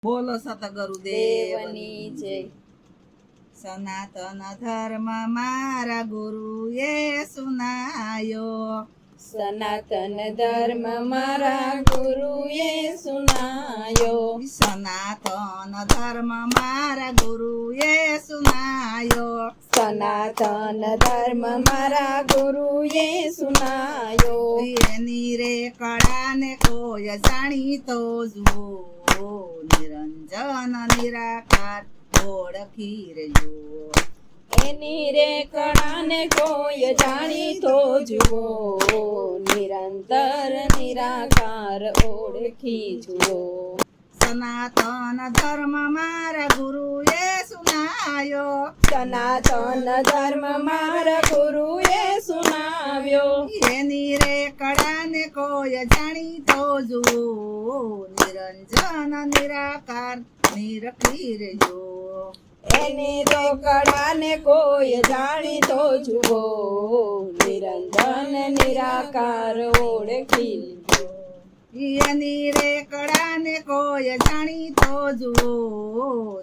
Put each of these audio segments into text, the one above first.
બોલો સતગુરુદેવની જય। સનાતન ધર્મ મારા ગુરુએ સુનાયો, સનાતન ધર્મ મારા ગુરુએ સુનાયો, સનાતન ધર્મ મારા ગુરુએ સુનાયો, સનાતન ધર્મ મારા ગુરુએ સુનાયો। એની રે કળાને કોઈ જાણીતો જુઓ, નિરંજન નિરાકાર ઓળખી રહ્યો। એની રે કળાને કોઈ જાણીતો જુઓ, નિરંતર નિરાકાર ઓળખી જુઓ। સનાતન ધર્મ મારા ગુરુએ સુનાયો, સનાતન ધર્મ મારા ગુરુએ સુનાવ્યો, એની રે કળાને કોઈ જાણીતો જુઓ, નિરંજન નિરાકાર નિરખી રહ્યો। એની રે કળાને કોઈ જાણીતો જુઓ, નિરંજન નિરાકાર ઓળખી લીધો। એની રે કળાને કોઈ જાણીતો જુઓ,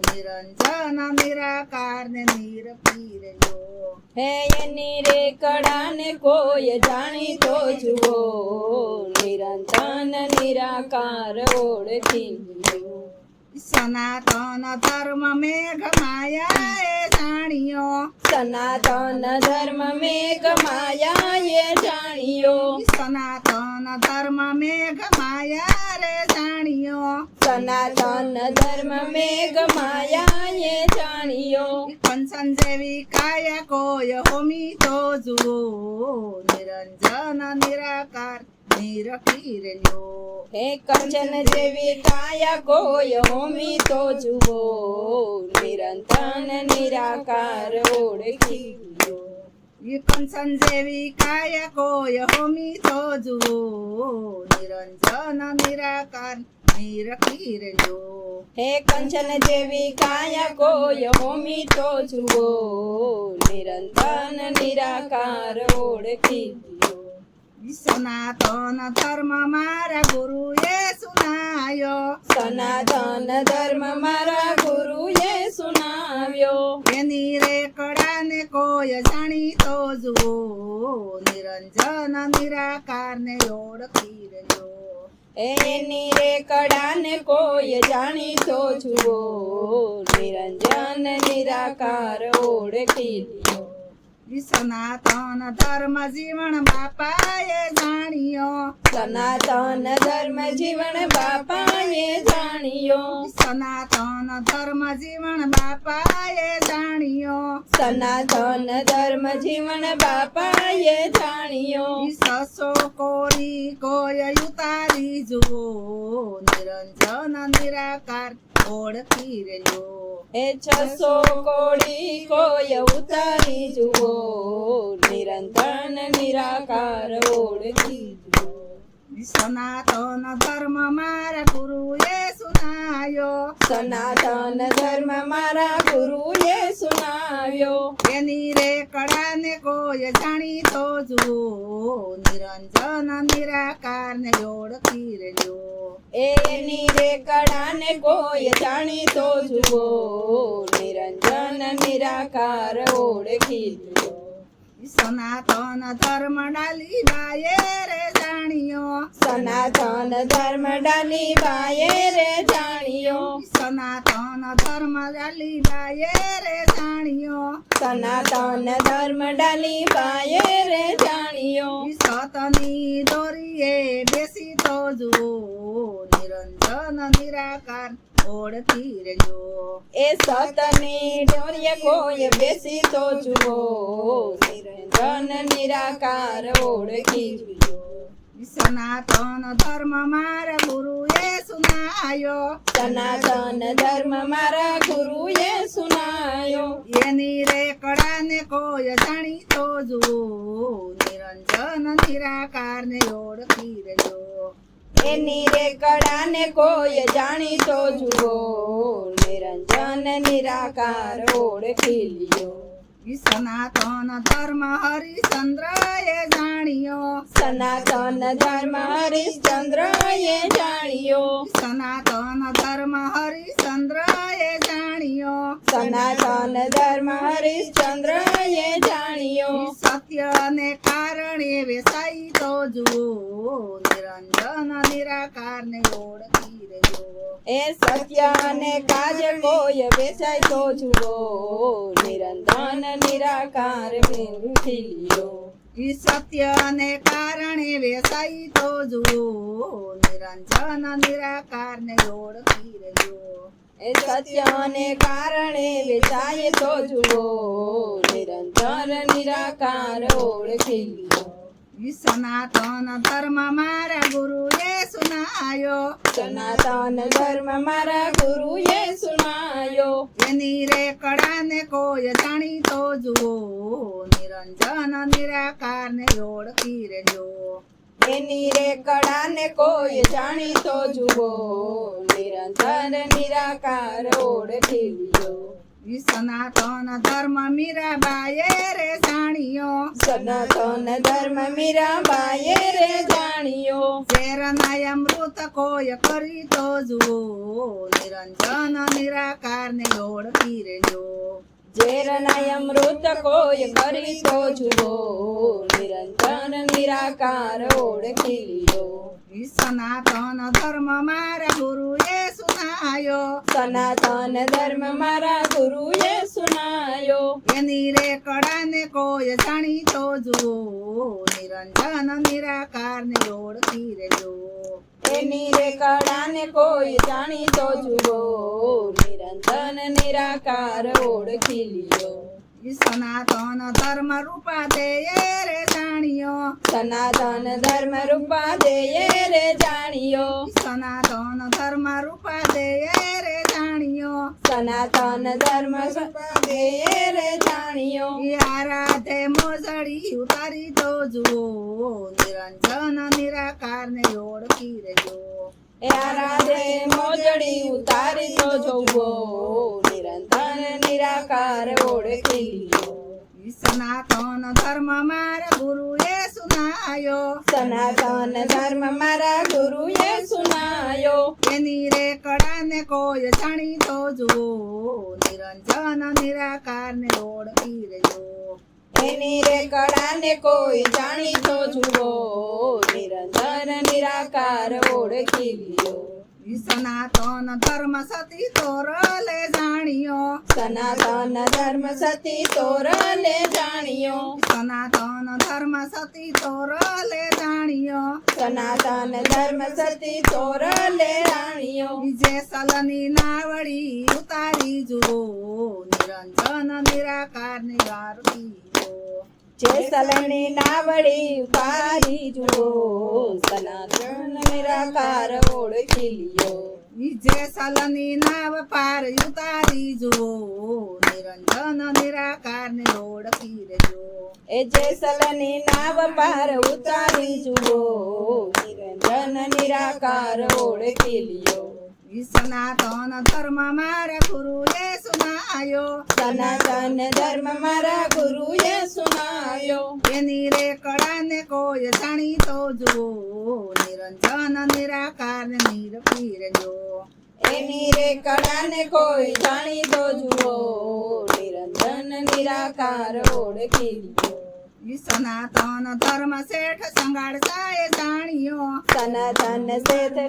નિરંજન નિરાકાર ને નિરખી રહ્યો। હે એની રે કળાને કોઈ જાણીતો જુઓ, નિરંજન નિરાકાર ઓળખી લીધો। સનાતન ધર્મ મેઘ માયાએ જાણ્યો, સનાતન ધર્મ મેઘ માયાએ જાણ્યો, સનાતન ધર્મ મેઘ માયા રે જાણ્યો। સનાતન ધર્મ મેઘ માયાએ જાણ્યો, કંચન જેવી કાયા કોઈ હોમી તો જુઓ, નિરંજન નિરાકાર નિરખી રહ્યો। હે કંચન જેવી કાયા કોઈ હોમી તો જુઓ, નિરંતર નિરાકાર ઓળખી લો। કંચન જેવી કાયા કોઈ હોમી તો જુઓ, નિરંજન નિરાકાર નિરખી રહ્યો। હે કંચન જેવી કાયા કોઈ હોમી તો જુઓ, નિરંતર નિરાકાર ઓળખી લો। સનાતન ધર્મ મારા ગુરુએ સુનાયો, સનાતન ધર્મ મારા ગુરુએ સુનાવ્યો, એની રે કળાને કોઈ જાણીતો જુઓ, નિરંજન નિરાકાર ને ઓળખી રહ્યો। એની રે કળાને કોઈ જાણીતો જુઓ, નિરંજન નિરાકાર ઓળખી લ્યો। સનાતન ધર્મ જીવન બાપાએ જાણ્યો, સનાતન ધર્મ જીવન બાપાએ જાણ્યો, સનાતન ધર્મ જીવન બાપાએ જાણ્યો। સનાતન ધર્મ જીવન બાપાએ જાણ્યો, સસો કોરી કોઈ ઉતારી જુઓ, નિરંજન નિરાકાર ઓળખી રહ્યો। એ 600 કોડી કોઈ ઉતારી જુઓ, નિરંતર નિરાકાર ઓળખી જુઓ। સનાતન ધર્મ મારા ગુરુએ સુનાયો, સનાતન ધર્મ મારા ગુરુએ સુનાવ્યો, એની રે કળાને કોઈ જાણીતો જુઓ, નિરંજન નિરાકાર ને ઓળખી રહ્યો। એની રે કળાને કોઈ જાણીતો જુઓ, નિરંજન નિરાકાર ઓળખી લ્યો। સનાતન ધર્મ ડાલી બાએ રે જાણ્યો, સનાતન ધર્મ ડાલી બાએ રે જાણ્યો, સનાતન ધર્મ ડાલી બાએ રે જાણ્યો। સનાતન ધર્મ ડાલી બાએ રે જાણ્યો, સતની દોરીએ બેસી તો જુઓ, નિરંજન નિરાકાર ઓળખી રહ્યો। એ સતની ડોરીએ કોઈ બેસી તો જુઓ, નિરંજન નિરાકાર ઓળખી જુઓ। સનાતન ધર્મ મારા ગુરુએ સુનાયો, સનાતન ધર્મ મારા ગુરુએ સુનાયો, એની રે કળાને કોઈ જાણીતો જુઓ, નિરંજન નિરાકાર ને ઓળખી રહ્યો। એની રે કળાને કોઈ જાણીતો જુઓ, નિરંજન નિરાકાર ઓળખી લ્યો। ઈ સનાતન ધર્મ હરિશ્ચંદ્રએ જાણ્યો સનાતન ધર્મ હરિશ્ચંદ્રએ જાણ્યો સનાતન ધર્મ હરિશ્ચંદ્રએ જાણ્યો સનાતન ધર્મ હરિશ્ચંદ્રએ જાણ્યો ઈ સત્યને કારણે વેસાઈ તો જુઓ નિરંજન નિરાકારને ઓળખી રહ્યો એ સત્ય અને કાજ કોઈ વેચાય તો જુઓ નિરંજન નિરાકાર મેળવી લ્યો ઈ સત્યને કારણે વેસાઈ તો જુઓ નિરંજન નિરાકારને ઓળખી રહ્યો એ સત્યને કારણે વેચાય તો જુઓ નિરંજન નિરાકાર ઓળખી લ્યો ઈ સનાતન ધર્મ મારા ગુરુએ સુનાયો સનાતન ધર્મ મારા ગુરુએ સુનાયો એની રે કળાને કોઈ જાણી તો જુઓ નિરંજન નિરાકારને ઓળખી રહ્યો એની રે કળાને કોઈ જાણી તો જુઓ નિરંજન નિરાકાર ઓળખી લ્યો ઈ સનાતન ધર્મ મીરાબાઈએ રે જાણ્યો સનાતન ધર્મ મીરાબાઈએ રે જાણ્યો શેરના અમૃત કોઈ કરી તો જુઓ નિરંજન નિરાકારને ઓળખી રહ્યો ઝેરના અમૃત કોઈ કરી તો જુઓ નિરંજન નિરાકાર ઓળખી લ્યો ઈ સનાતન ધર્મ મારા ગુરુએ સુનાયો સનાતન ધર્મ મારા ગુરુએ સુનાયો એની રે કળાને કોઈ જાણી તો જુઓ નિરંજન નિરાકારને ઓળખી રહ્યો એની રે કળાને કોઈ જાણી તો જુઓ નિરંજન નિરાકાર ઓળખી લ્યો ઈ સનાતન ધર્મ રૂપા દેયે રે જાણ્યો સનાતન ધર્મ રૂપા દેયે રે જાણ્યો સનાતન ધર્મ રૂપા દેયે રે જાણ્યો સનાતન ધર્મ રૂપા દેયે રે જાણ્યો ઈ આરાધે મોજડી ઉતારી તો જુઓ નિરંજન નિરાકારને ઓળખી રહ્યો એ આરાધે મોજડી ઉતારી તો જોવો નિરંજન નિરાકાર ઓળખી લ્યો ઈ સનાતન ધર્મ મારા ગુરુએ સુનાયો સનાતન ધર્મ મારા ગુરુએ સુનાયો એની રે કળાને કોઈ જાણી તો જુઓ નિરંજન નિરાકારને ઓળખી રહ્યો એની રે કળાને કોઈ જાણી તો જુઓ નિરંજન નિરાકાર ઓળખી લ્યો ઈ સનાતન ધર્મ સતી તોરલે જાણ્યો સનાતન ધર્મ સતી તોરલે જાણ્યો સનાતન ધર્મ સતી તોરલે જાણ્યો સનાતન ધર્મ સતી તોરલે જાણ્યો ઈ જે સલની નાવડી ઉતારી જુઓ નિરંજન નિરાકારને વારતી જે સલની નાવડી ઉતારી જુઓ સનાતન નિરાકાર ઓળખી લ્યો ઈ જે સલની નાવ પાર ઉતારી જુઓ નિરંજન નિરાકારને ઓળખી રહ્યો એ જે સલની નાવ પાર ઉતારી જુઓ નિરંજન નિરાકાર ઓળખી લ્યો ઈ સનાતન ધર્મ મારા ગુરુએ સુનાયો સનાતન ધર્મ મારા ગુરુએ સુનાયો એની રે કળાને કોઈ જાણી તો જુઓ નિરંજન નિરાકારને નિરખી રહ્યો એની રે કળાને કોઈ જાણી તો જુઓ નિરંજન નિરાકાર ઓળખી લ્યો ઈ સનાતન ધર્મ શેઠ સંગાડસાએ જાણ્યો સનાતન શેઠ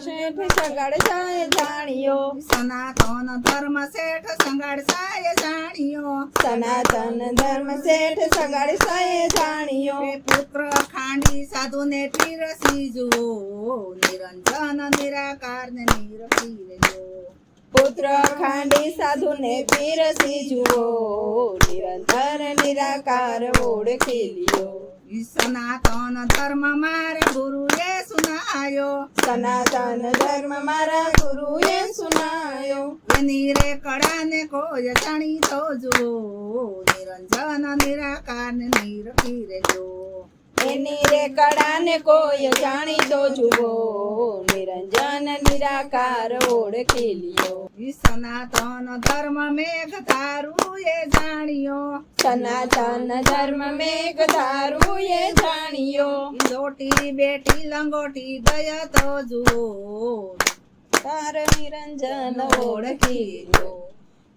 સગાડસાએ જાણ્યો ઈ સનાતન ધર્મ શેઠ સંગાડસાએ જાણ્યો સનાતન ધર્મ શેઠ સગાડસાએ જાણ્યો એ પુત્ર ખાંડી સાધુને પીરસી જુઓ નિરંજન નિરાકારને નિરખી રહ્યો પુત્ર ખાંડી સાધુને પીરસી જુઓ નિરંતર નિરાકાર ઓળખી લ્યો ઈ સનાતન ધર્મ મારા ગુરુએ સુનાયો સનાતન ધર્મ મારા ગુરુએ સુનાયો એની રે કળાને કોઈ જાણી તો જુઓ નિરંજન નિરાકારને નિરખી રહ્યો એની રે કળાને કોઈ જાણીતો જુઓ નિરંજન નિરાકાર ઓળખી લ્યો સનાતન ધર્મ મેઘ તારું એ જાણ્યો સનાતન ધર્મ મેઘ ધારું એ જાણ્યો લોટી બેટી લંગોટી દયા તો જુઓ તાર નિરંજન ઓળખી લ્યો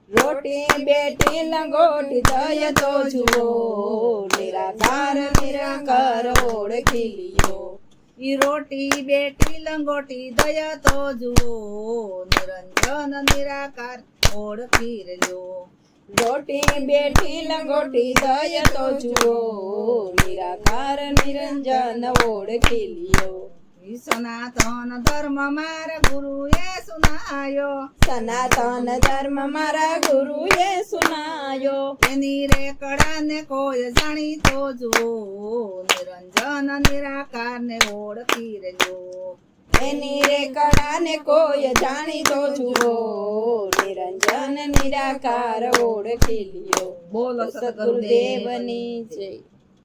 રોટી બેટી લંગોટી દય તો જુઓ નિરાકાર નિરાકાર ઓળખી લ્યો ઈ રોટી બેટી લંગોટી દયા તો જુઓ નિરંજન નિરાકાર ઓળખી રહ્યો રોટી બેઠી લંગોટી દય તો જુઓ નિરાકાર નિરંજન ઓળખી લ્યો ઈ સનાતન ધર્મ મારા ગુરુએ સુનાયો સનાતન ધર્મ મારા ગુરુએ સુનાયો એની રે કળાને કોઈ જાણીતો જુઓ નિરંજન નિરાકાર ને ઓળખી રહ્યો એની રે કળાને કોઈ જાણીતો જુઓ નિરંજન નિરાકાર ઓળખી લ્યો બોલો સદગુરુદેવની જય